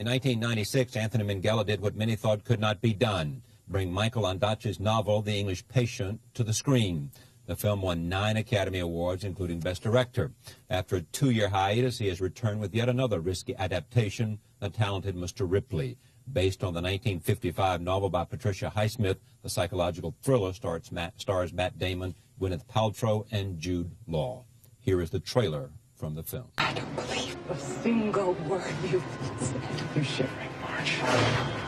In 1996, Anthony Minghella did what many thought could not be done, bring Michael Ondaatje's novel, The English Patient, to the screen. The film won 9 Academy Awards, including Best Director. After a 2-year hiatus, he has returned with yet another risky adaptation, The Talented Mr. Ripley. Based on the 1955 novel by Patricia Highsmith, the psychological thriller stars Matt Damon, Gwyneth Paltrow, and Jude Law. Here is the trailer from the film. I don't believe a single word you've said. You're shivering, Marge.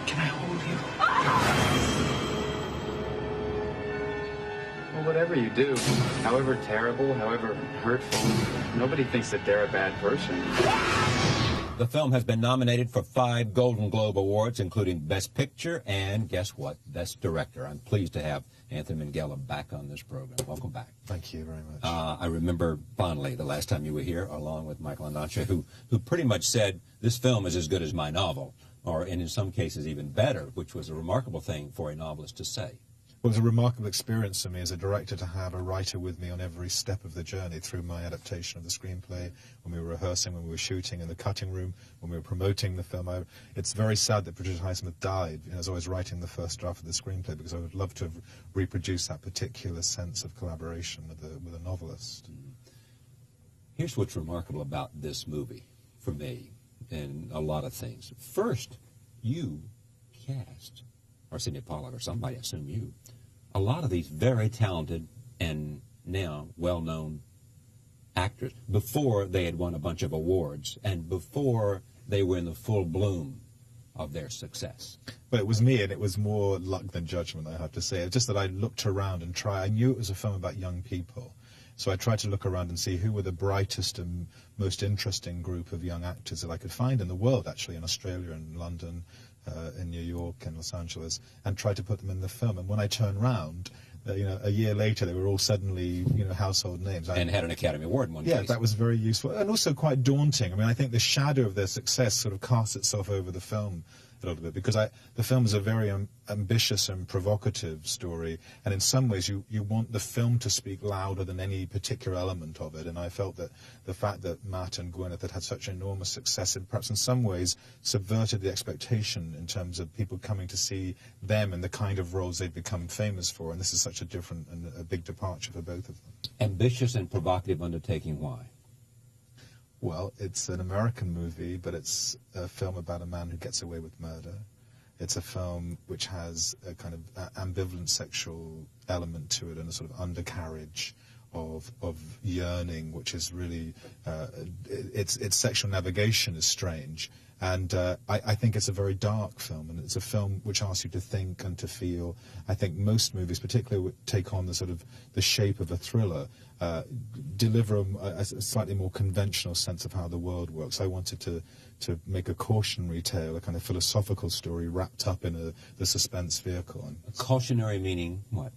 Can I hold you? Well, whatever you do, however terrible, however hurtful, nobody thinks that they're a bad person. The film has been nominated for 5 Golden Globe Awards, including Best Picture and, guess what, Best Director. I'm pleased to have Anthony Minghella back on this program. Welcome back. Thank you very much. I remember fondly the last time you were here, along with Michael Ondaatje, who pretty much said, this film is as good as my novel, or and in some cases even better, which was a remarkable thing for a novelist to say. Well, it was a remarkable experience for me as a director to have a writer with me on every step of the journey through my adaptation of the screenplay, when we were rehearsing, when we were shooting in the cutting room, when we were promoting the film. It's very sad that Patricia Highsmith died as I was writing the first draft of the screenplay, because I would love to have reproduced that particular sense of collaboration with a novelist. Here's what's remarkable about this movie, for me, and a lot of things. First, you cast, or Sidney Pollack or somebody, I assume you, a lot of these very talented and now well-known actors before they had won a bunch of awards and before they were in the full bloom of their success. But it was me, and it was more luck than judgment, I have to say. It's just that I looked around and I knew it was a film about young people. So I tried to look around and see who were the brightest and most interesting group of young actors that I could find in the world, actually, in Australia and London, in New York and Los Angeles, and try to put them in the film. And when I turned round, a year later, they were all suddenly, household names. And had an Academy Award in one case. Yeah, that was very useful, and also quite daunting. I mean, I think the shadow of their success sort of casts itself over the film a little bit, because the film is a very ambitious and provocative story, and in some ways you want the film to speak louder than any particular element of it. And I felt that the fact that Matt and Gwyneth had such enormous success, and perhaps in some ways subverted the expectation in terms of people coming to see them and the kind of roles they've become famous for, and this is such a different and a big departure for both of them. Ambitious and provocative undertaking, why? Well, it's an American movie, but it's a film about a man who gets away with murder. It's a film which has a kind of ambivalent sexual element to it, and a sort of undercarriage of yearning, which is really, its sexual navigation is strange. And I think it's a very dark film, and it's a film which asks you to think and to feel. I think most movies, particularly take on the sort of the shape of a thriller, deliver a slightly more conventional sense of how the world works. I wanted to make a cautionary tale, a kind of philosophical story wrapped up in the suspense vehicle. And a cautionary meaning what?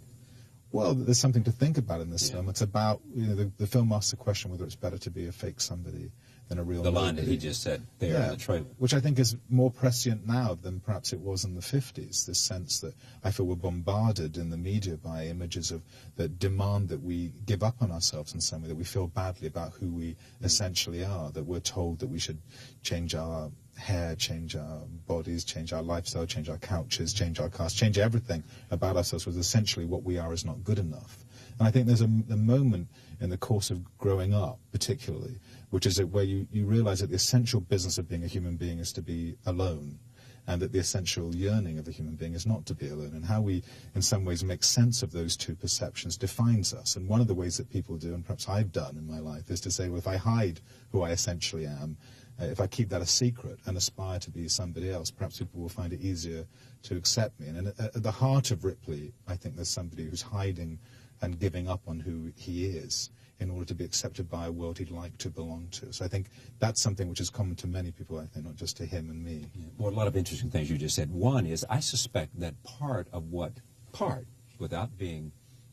Well, there's something to think about in this film. It's about, the film asks the question whether it's better to be a fake somebody than a real The nobody. line that he just said there in the trailer. Which I think is more prescient now than perhaps it was in the 50s, this sense that I feel we're bombarded in the media by images that demand that we give up on ourselves in some way, that we feel badly about who we essentially are, that we're told that we should change our hair, change our bodies, change our lifestyle, change our couches, change our cars, change everything about ourselves, was essentially what we are is not good enough. And I think there's a moment in the course of growing up, particularly, which is where you realize that the essential business of being a human being is to be alone, and that the essential yearning of a human being is not to be alone, and how we, in some ways, make sense of those two perceptions defines us. And one of the ways that people do, and perhaps I've done in my life, is to say, well, if I hide who I essentially am, if I keep that a secret and aspire to be somebody else, perhaps people will find it easier to accept me. And at the heart of Ripley, I think there's somebody who's hiding and giving up on who he is in order to be accepted by a world he'd like to belong to. So I think that's something which is common to many people, I think, not just to him and me. Yeah. Well, a lot of interesting things you just said. One is, I suspect that without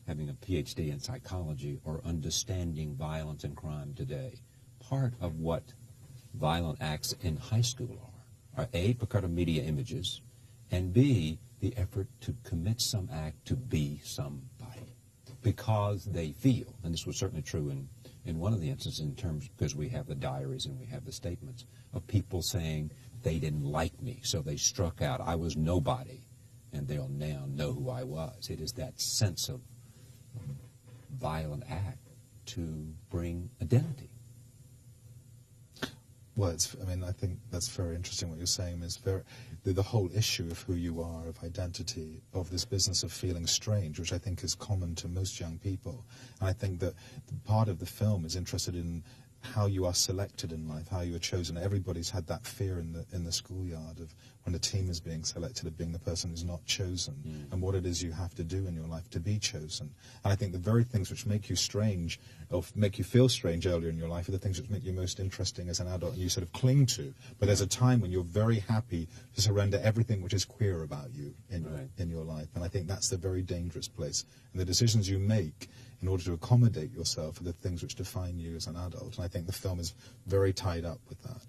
having a PhD in psychology or understanding violence and crime today, part of what violent acts in high school are A, because of media images, and B, the effort to commit some act to be somebody. Because they feel, and this was certainly true in one of the instances in terms, because we have the diaries and we have the statements of people saying, they didn't like me, so they struck out. I was nobody, and they'll now know who I was. It is that sense of violent act to bring identity. Well, I think that's very interesting what you're saying. Is the whole issue of who you are, of identity, of this business of feeling strange, which I think is common to most young people. And I think that part of the film is interested in how you are selected in life, how you are chosen. Everybody's had that fear in the schoolyard of when a team is being selected, of being the person who's not chosen, and what it is you have to do in your life to be chosen. And I think the very things which make you strange, or make you feel strange earlier in your life, are the things which make you most interesting as an adult, and you sort of cling to. But there's a time when you're very happy to surrender everything which is queer about you in your life. And I think that's the very dangerous place. And the decisions you make in order to accommodate yourself are the things which define you as an adult. And I think the film is very tied up with that.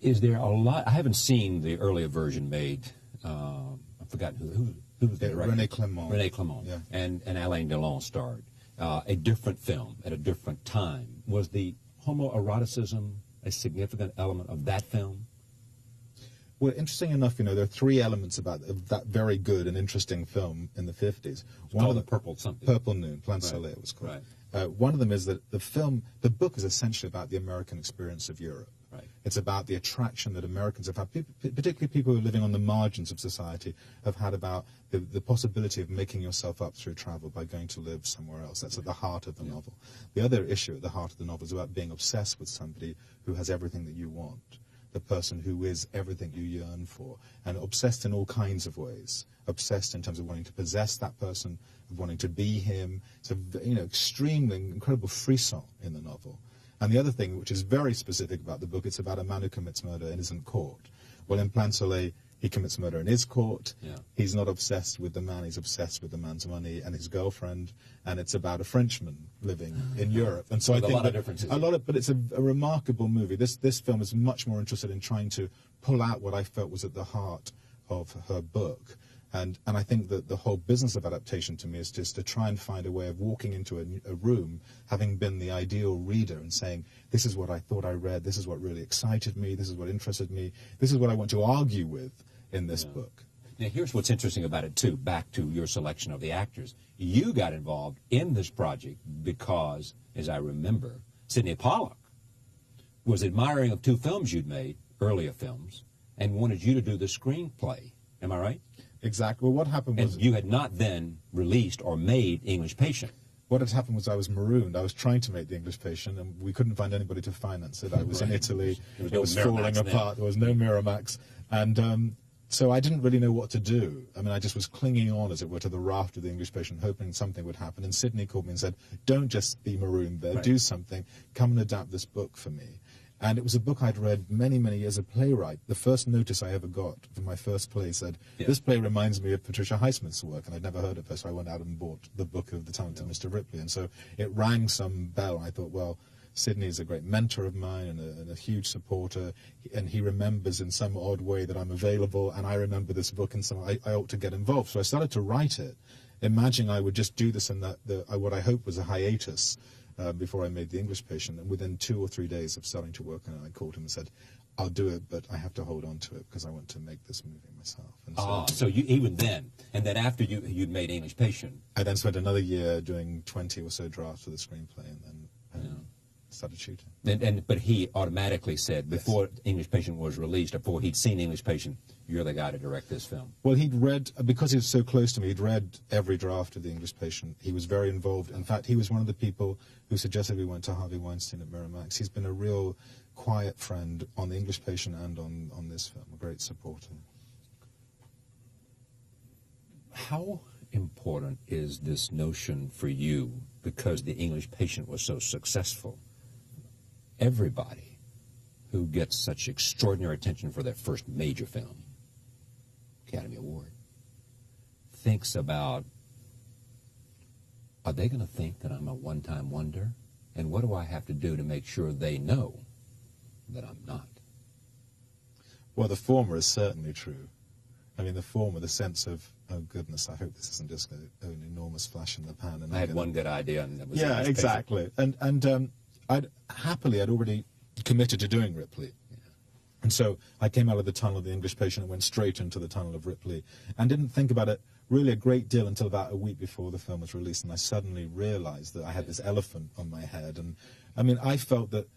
Is there a lot? I haven't seen the earlier version made. I've forgotten who was the director. René Clément. René Clément. Yeah. And Alain Delon starred. A different film at a different time. Was the homoeroticism a significant element of that film? Well, interesting enough, there are three elements of that very good and interesting film in the 50s. One of the Purple something. Purple Noon, Plan Soleil it was called. Right. One of them is that the book is essentially about the American experience of Europe. Right. It's about the attraction that Americans have had, particularly people who are living on the margins of society, have had about the possibility of making yourself up through travel by going to live somewhere else. That's at the heart of the novel. The other issue at the heart of the novel is about being obsessed with somebody who has everything that you want, the person who is everything you yearn for, and obsessed in all kinds of ways. Obsessed in terms of wanting to possess that person, of wanting to be him. It's a extremely incredible frisson in the novel. And the other thing, which is very specific about the book, it's about a man who commits murder and isn't caught. Well, in Plan Soleil, he commits murder and is caught. Yeah. He's not obsessed with the man, he's obsessed with the man's money and his girlfriend, and it's about a Frenchman living in Europe. And so I think a lot of differences. But it's a remarkable movie. This film is much more interested in trying to pull out what I felt was at the heart of her book. And I think that the whole business of adaptation to me is just to try and find a way of walking into a room, having been the ideal reader, and saying, this is what I thought I read, this is what really excited me, this is what interested me, this is what I want to argue with in this book. Now, here's what's interesting about it, too, back to your selection of the actors. You got involved in this project because, as I remember, Sidney Pollack was admiring of two films you'd made, earlier films, and wanted you to do the screenplay. Am I right? Exactly. Well, what happened was... And you had not then released or made English Patient. What had happened was I was marooned. I was trying to make The English Patient, and we couldn't find anybody to finance it. I was in Italy. It was falling apart. There was no Miramax. And so I didn't really know what to do. I mean, I just was clinging on, as it were, to the raft of The English Patient, hoping something would happen. And Sidney called me and said, don't just be marooned there. Right. Do something. Come and adapt this book for me. And it was a book I'd read many, many years as a playwright. The first notice I ever got for my first play said, this play reminds me of Patricia Highsmith's work, and I'd never heard of her, so I went out and bought the book of The Talented Mr. Ripley. And so it rang some bell. I thought, well, Sidney is a great mentor of mine and a huge supporter, and he remembers in some odd way that I'm available, and I remember this book, and so I ought to get involved. So I started to write it, imagining I would just do this in what I hoped was a hiatus, before I made The English Patient, and within 2 or 3 days of starting to work on it, I called him and said, I'll do it, but I have to hold on to it because I want to make this movie myself. And so you, even then, and then after you'd made English Patient. I then spent another year doing 20 or so drafts of the screenplay, and then started shooting. But he automatically said, before English Patient was released, before he'd seen English Patient, you're the guy to direct this film. Well, he'd read, because he was so close to me, he'd read every draft of The English Patient. He was very involved. In fact, he was one of the people who suggested we went to Harvey Weinstein at Miramax. He's been a real quiet friend on The English Patient and on this film, a great supporter. How important is this notion for you, because The English Patient was so successful? Everybody who gets such extraordinary attention for their first major film, Academy Award, thinks about, are they going to think that I'm a one-time wonder? And what do I have to do to make sure they know that I'm not? Well, the former is certainly true. I mean, the former, the sense of, oh goodness, I hope this isn't just an enormous flash in the pan. And I had one good idea, and that was yeah, exactly. And I'd already committed to doing Ripley, And so I came out of the tunnel of the English Patient and went straight into the tunnel of Ripley, and didn't think about it really a great deal until about a week before the film was released, and I suddenly realized that I had this elephant on my head. And I mean, I felt that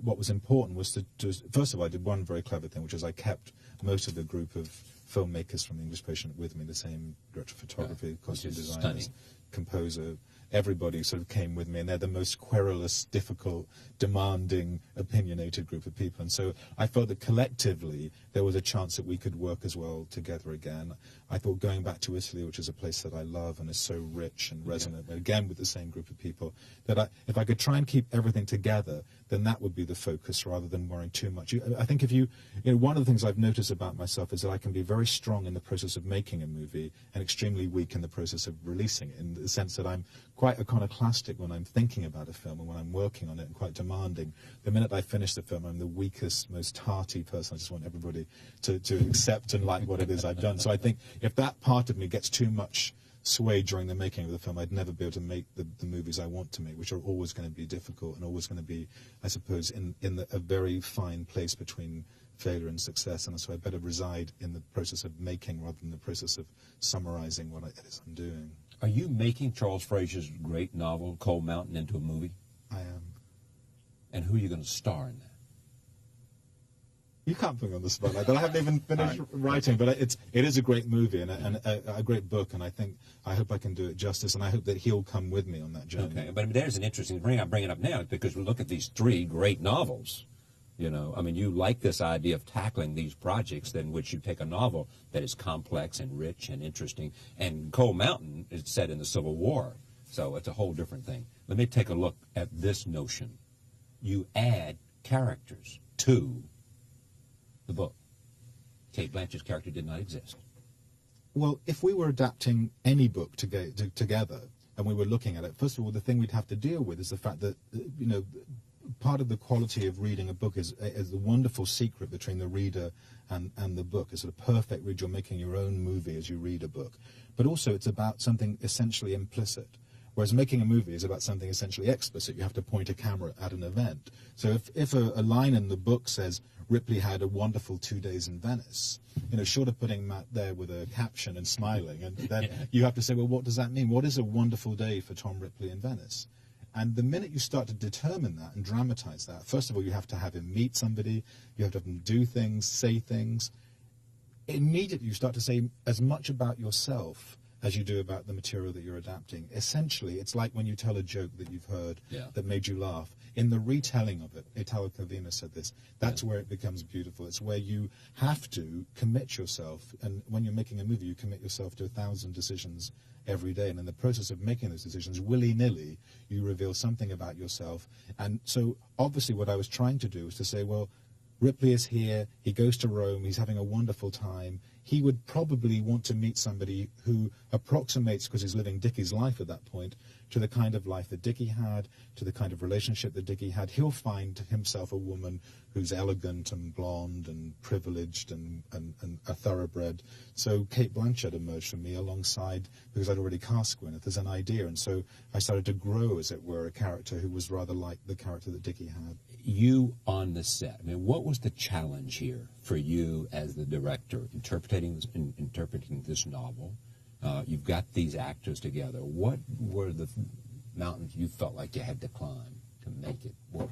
what was important was to first of all, I did one very clever thing, which is I kept most of the group of filmmakers from the English Patient with me, the same director of photography, costume designers, composer. Everybody sort of came with me, and they're the most querulous, difficult, demanding, opinionated group of people. And so I felt that collectively there was a chance that we could work as well together again. I thought going back to Italy, which is a place that I love and is so rich and resonant, again with the same group of people, that if I could try and keep everything together, then that would be the focus rather than worrying too much. I think if you know, one of the things I've noticed about myself is that I can be very strong in the process of making a movie and extremely weak in the process of releasing it, in the sense that I'm quite iconoclastic when I'm thinking about a film and when I'm working on it, and quite demanding. The minute I finish the film, I'm the weakest, most hearty person. I just want everybody to accept and like what it is I've done. So I think if that part of me gets too much sway during the making of the film, I'd never be able to make the movies I want to make, which are always going to be difficult and always going to be, I suppose, in a very fine place between failure and success. And so I better reside in the process of making rather than the process of summarizing what it is I'm doing. Are you making Charles Frazier's great novel, Cold Mountain, into a movie? I am. And who are you going to star in that? You can't put me on the spot like that. I haven't even finished writing, but it is a great movie and a great book, and I hope I can do it justice, and I hope that he'll come with me on that journey. Okay, but I mean, there's an interesting thing. I bring it up now because we look at these three great novels. You know, I mean, you like this idea of tackling these projects in which you take a novel that is complex and rich and interesting. And Cold Mountain is set in the Civil War, so it's a whole different thing. Let me take a look at this notion. You add characters to the book. Cate Blanchett's character did not exist. Well, if we were adapting any book together and we were looking at it, first of all, the thing we'd have to deal with is the fact that, you know, part of the quality of reading a book is the wonderful secret between the reader and the book. It's a perfect read. You're making your own movie as you read a book. But also it's about something essentially implicit, whereas making a movie is about something essentially explicit. You have to point a camera at an event. So if a line in the book says, Ripley had a wonderful 2 days in Venice, you know, short of putting Matt there with a caption and smiling, and then you have to say, well, what does that mean? What is a wonderful day for Tom Ripley in Venice? And the minute you start to determine that and dramatize that, first of all, you have to have him meet somebody, you have to have him do things, say things. Immediately you start to say as much about yourself as you do about the material that you're adapting. Essentially, it's like when you tell a joke that you've heard that made you laugh. In the retelling of it, Italo Calvino said this, that's where it becomes beautiful. It's where you have to commit yourself, and when you're making a movie, you commit yourself to 1,000 decisions every day, and in the process of making those decisions, willy-nilly, you reveal something about yourself. And so, obviously, what I was trying to do was to say, well, Ripley is here, he goes to Rome, he's having a wonderful time. He would probably want to meet somebody who approximates, because he's living Dickie's life at that point, to the kind of life that Dickie had, to the kind of relationship that Dickie had. He'll find himself a woman who's elegant and blonde and privileged and a thoroughbred. So Cate Blanchett emerged for me alongside, because I'd already cast Gwyneth, as an idea. And so I started to grow, as it were, a character who was rather like the character that Dickie had. You on the set, I mean, what was the challenge here for you as the director, interpreting this novel? You've got these actors together. What were the mountains you felt like you had to climb to make it work?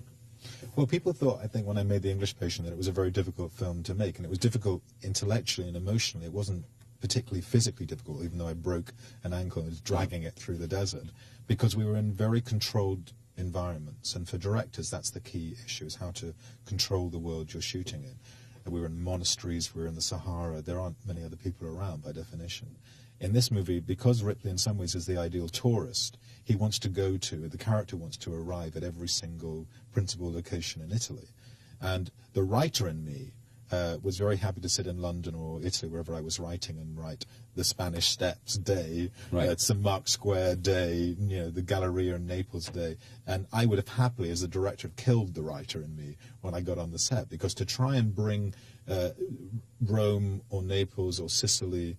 Well, people thought, I think, when I made The English Patient, that it was a very difficult film to make, and it was difficult intellectually and emotionally. It wasn't particularly physically difficult, even though I broke an ankle and was dragging it through the desert, because we were in very controlled environments, and for directors that's the key issue, is how to control the world you're shooting in. And we were in monasteries, we were in the Sahara. There aren't many other people around by definition. In this movie, because Ripley in some ways is the ideal tourist, he wants to go to, the character wants to arrive at every single principal location in Italy. And the writer in me was very happy to sit in London or Italy, wherever I was writing, and write the Spanish Steps Day, St. Mark's Square Day, you know, the Galleria in Naples Day. And I would have happily, as the director, have killed the writer in me when I got on the set, because to try and bring Rome or Naples or Sicily,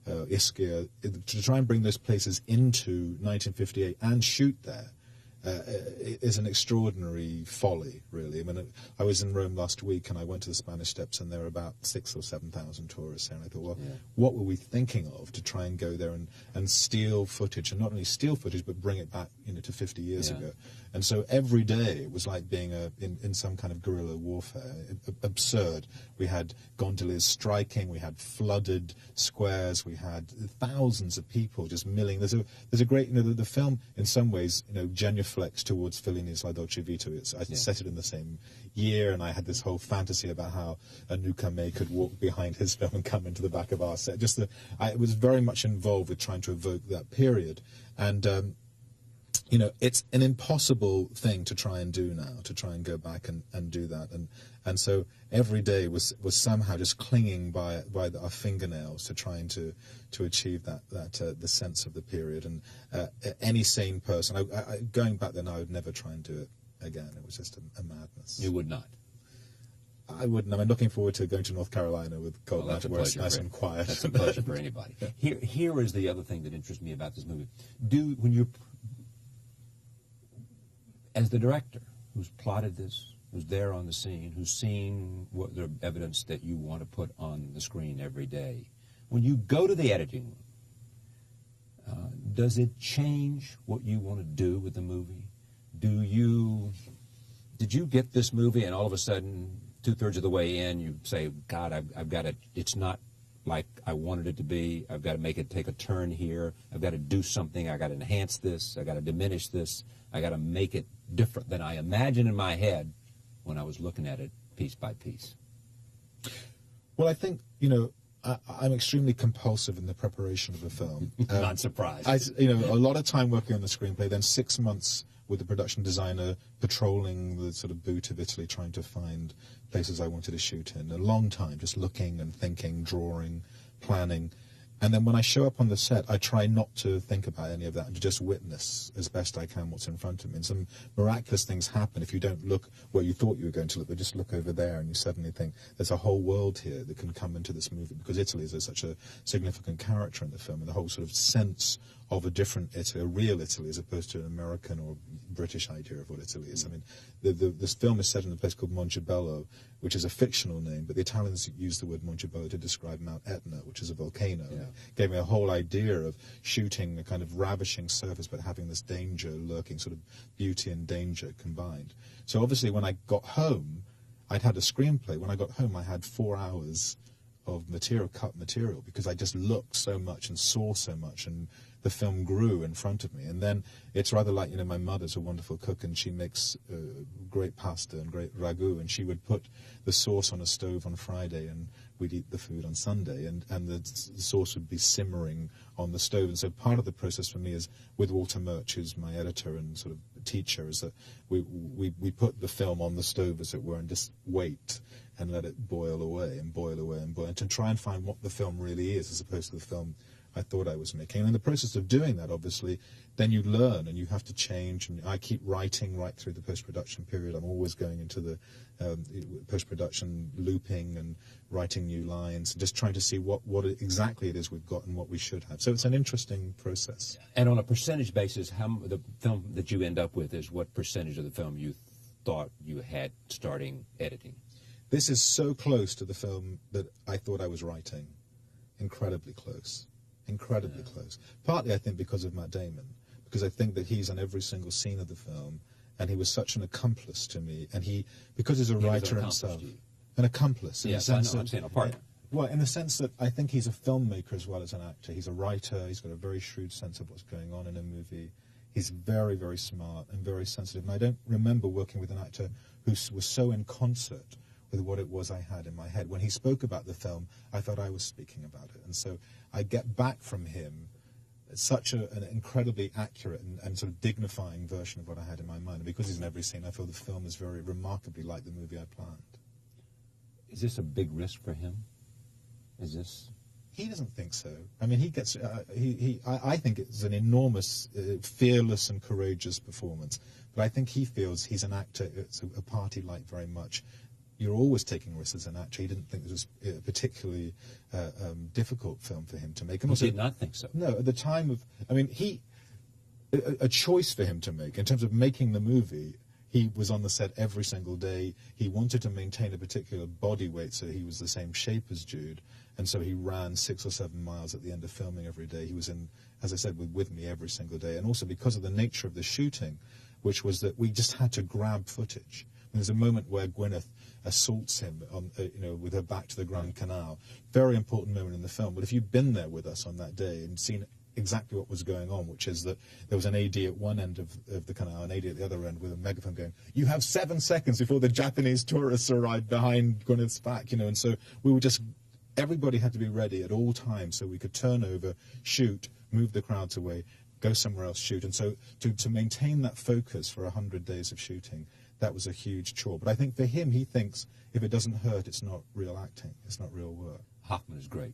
Ischia, to try and bring those places into 1958 and shoot there, is an extraordinary folly, really. I mean, I was in Rome last week, and I went to the Spanish Steps, and there were about 6,000 or 7,000 tourists there. And I thought, well, what were we thinking of to try and go there and steal footage, and not only steal footage, but bring it back, to 50 years ago. And so every day it was like being in some kind of guerrilla warfare. Absurd. We had gondoliers striking, we had flooded squares, we had thousands of people just milling. There's a great, the film in some ways, genuflects towards Fellini's La Dolce Vita. I set it in the same year, and I had this whole fantasy about how Anuka May could walk behind his film and come into the back of our set. I was very much involved with trying to evoke that period. And it's an impossible thing to try and do now, to try and go back and do that. And so every day was somehow just clinging by our fingernails to trying to achieve that the sense of the period. And any sane person, going back then, I would never try and do it again. It was just a madness. You would not? I wouldn't. I'm looking forward to going to North Carolina with Cold Mountain, where it's nice and quiet. That's a pleasure for anybody. Here is the other thing that interests me about this movie. As the director who's plotted this, who's there on the scene, who's seen what the evidence that you want to put on the screen every day, when you go to the editing room, does it change what you want to do with the movie? Did you get this movie and all of a sudden, 2/3 of the way in, you say, God, I've got to, it's not like I wanted it to be. I've got to make it take a turn here. I've got to do something. I've got to enhance this. I've got to diminish this. I've got to make it different than I imagined in my head when I was looking at it piece by piece. Well, I think, I'm extremely compulsive in the preparation of a film. Not surprised. A lot of time working on the screenplay, then 6 months with the production designer patrolling the sort of boot of Italy, trying to find places I wanted to shoot in. A long time just looking and thinking, drawing, planning. And then when I show up on the set, I try not to think about any of that and to just witness as best I can what's in front of me. And some miraculous things happen if you don't look where you thought you were going to look, but just look over there and you suddenly think there's a whole world here that can come into this movie, because Italy is such a significant character in the film, and the whole sort of sense of a different Italy, a real Italy, as opposed to an American or British idea of what Italy is. I mean, this film is set in a place called Montebello, which is a fictional name, but the Italians use the word Montebello to describe Mount Etna, which is a volcano. Yeah. It gave me a whole idea of shooting a kind of ravishing surface, but having this danger lurking, sort of beauty and danger combined. So obviously when I got home, I'd had a screenplay. When I got home, I had 4 hours of cut material, because I just looked so much and saw so much, and the film grew in front of me. And then it's rather like, my mother's a wonderful cook, and she makes great pasta and great ragu, and she would put the sauce on a stove on Friday, and we'd eat the food on Sunday, and the sauce would be simmering on the stove. And so part of the process for me is, with Walter Murch, who's my editor and sort of teacher, is that we put the film on the stove, as it were, and just wait and let it boil away and boil away and boil, and to try and find what the film really is, as opposed to the film I thought I was making. And in the process of doing that, obviously, then you learn and you have to change. And I keep writing right through the post-production period. I'm always going into the post-production, looping and writing new lines, and just trying to see what exactly it is we've got and what we should have. So it's an interesting process. And on a percentage basis, the film that you end up with is what percentage of the film you thought you had starting editing? This is so close to the film that I thought I was writing. Incredibly close. Incredibly close. Partly, I think, because of Matt Damon, because I think that he's on every single scene of the film, and he was such an accomplice to me, and because he's a writer himself, an accomplice. Yes, I know. I'm saying a partner. Well, in the sense that I think he's a filmmaker as well as an actor. He's a writer. He's got a very shrewd sense of what's going on in a movie. He's very, very smart and very sensitive. And I don't remember working with an actor who was so in concert with what it was I had in my head. When he spoke about the film, I thought I was speaking about it. And so I get back from him such an incredibly accurate and sort of dignifying version of what I had in my mind. And because he's in every scene, I feel the film is very remarkably like the movie I planned. Is this a big risk for him? Is this... He doesn't think so. I mean, he gets... I think it's an enormous, fearless and courageous performance. But I think he feels he's an actor. It's a party like very much. You're always taking risks as an actor. He didn't think this was a particularly difficult film for him to make. And he also, did not think so. No, at the time of... I mean, a choice for him to make in terms of making the movie. He was on the set every single day. He wanted to maintain a particular body weight so he was the same shape as Jude, and so he ran 6 or 7 miles at the end of filming every day. He was in, as I said, with me every single day, and also because of the nature of the shooting, which was that we just had to grab footage. And there's a moment where Gwyneth assaults him on, with her back to the Grand Canal. Very important moment in the film. But if you'd been there with us on that day and seen exactly what was going on, which is that there was an AD at one end of the canal, an AD at the other end with a megaphone going, "You have 7 seconds before the Japanese tourists arrive behind Gwyneth's back," and so we were just, everybody had to be ready at all times so we could turn over, shoot, move the crowds away, go somewhere else, shoot. And so to maintain that focus for 100 days of shooting, that was a huge chore. But I think for him, he thinks if it doesn't hurt, it's not real acting, it's not real work. Hoffman is great.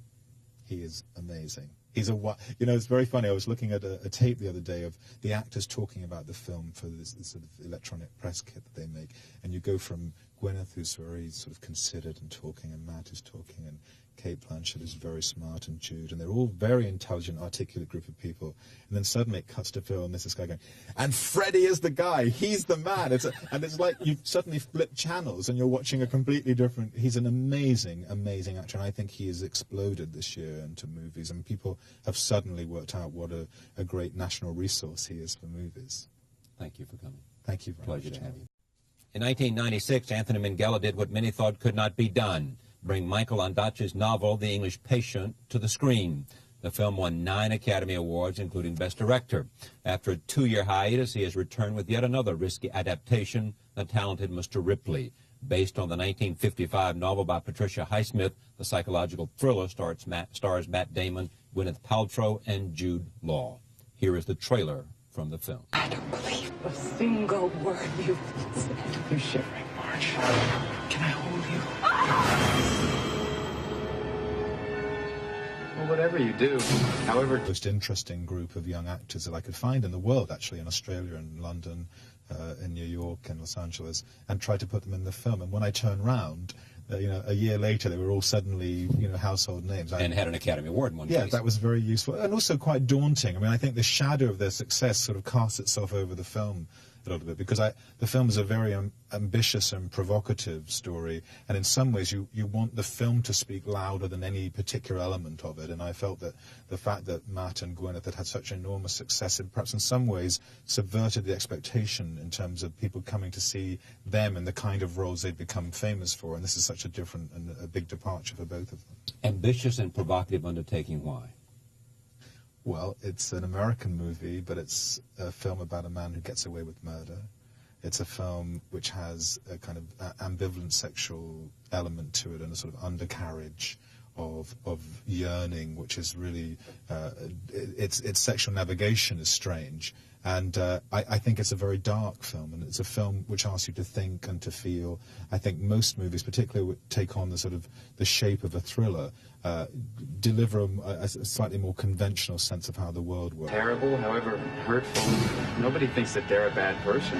He is amazing. He's it's very funny. I was looking at a tape the other day of the actors talking about the film for this sort of electronic press kit that they make. And you go from Gwyneth, who's very sort of considered and talking, and Matt is talking, and Kate Blanchett is very smart, and Jude, and they're all very intelligent, articulate group of people. And then suddenly it cuts to Phil, and there's this guy going, "And Freddie is the guy. He's the man." And it's like you've suddenly flipped channels, and you're watching a completely different. He's an amazing, amazing actor, and I think he has exploded this year into movies, and people have suddenly worked out what a great national resource he is for movies. Thank you for coming. Thank you very much. Pleasure to have you. In 1996, Anthony Minghella did what many thought could not be done: bring Michael Ondaatje's novel, The English Patient, to the screen. The film won 9 Academy Awards, including Best Director. After a 2-year hiatus, he has returned with yet another risky adaptation, The Talented Mr. Ripley. Based on the 1955 novel by Patricia Highsmith, the psychological thriller stars Matt Damon, Gwyneth Paltrow, and Jude Law. Here is the trailer from the film. I don't believe a single word you've said. You're shivering, Marge. Can I hold you? Well, whatever you do, however... Most interesting group of young actors that I could find in the world, actually, in Australia and London, in New York and Los Angeles, and try to put them in the film. And when I turned round, a year later, they were all suddenly, household names. And had an Academy Award in one case. Yeah, case. that was very useful, and also quite daunting. I mean, I think the shadow of their success sort of casts itself over the film a little bit, because the film is a very ambitious and provocative story, and in some ways you want the film to speak louder than any particular element of it. And I felt that the fact that Matt and Gwyneth had such enormous success, and perhaps in some ways subverted the expectation in terms of people coming to see them and the kind of roles they'd become famous for. And this is such a different and a big departure for both of them. Ambitious and provocative undertaking, why? Well, it's an American movie, but it's a film about a man who gets away with murder. It's a film which has a kind of ambivalent sexual element to it, and a sort of undercarriage of yearning, which is really its sexual navigation is strange. And I think it's a very dark film, and it's a film which asks you to think and to feel. I think most movies, particularly take on the sort of the shape of a thriller, deliver a slightly more conventional sense of how the world works. Terrible, however hurtful. Nobody thinks that they're a bad person.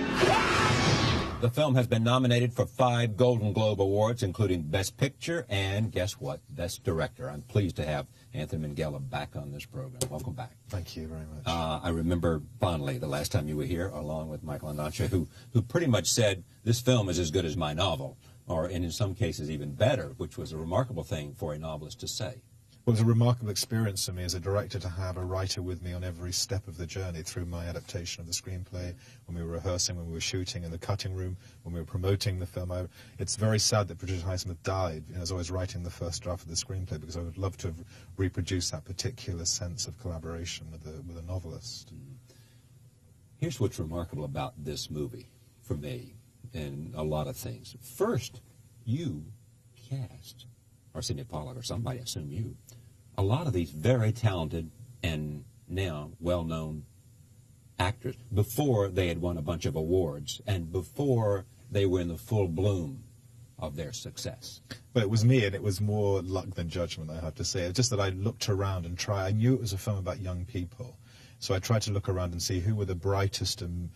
The film has been nominated for 5 Golden Globe Awards, including Best Picture and, guess what, Best Director. I'm pleased to have Anthony Minghella back on this program. Welcome back. Thank you very much. I remember fondly the last time you were here, along with Michael Ondaatje, who pretty much said, this film is as good as my novel, and in some cases even better, which was a remarkable thing for a novelist to say. Well, it was a remarkable experience for me as a director to have a writer with me on every step of the journey through my adaptation of the screenplay, when we were rehearsing, when we were shooting in the cutting room, when we were promoting the film. It's very sad that Patricia Highsmith died as I was writing the first draft of the screenplay, because I would love to have reproduced that particular sense of collaboration with a novelist. Here's what's remarkable about this movie, for me, and a lot of things. First, you cast, or Sidney Pollack or somebody, I assume you, a lot of these very talented and now well-known actors before they had won a bunch of awards and before they were in the full bloom of their success. But it was me, and it was more luck than judgment, I have to say. It's just that I looked around and I knew it was a film about young people, so I tried to look around and see who were the brightest and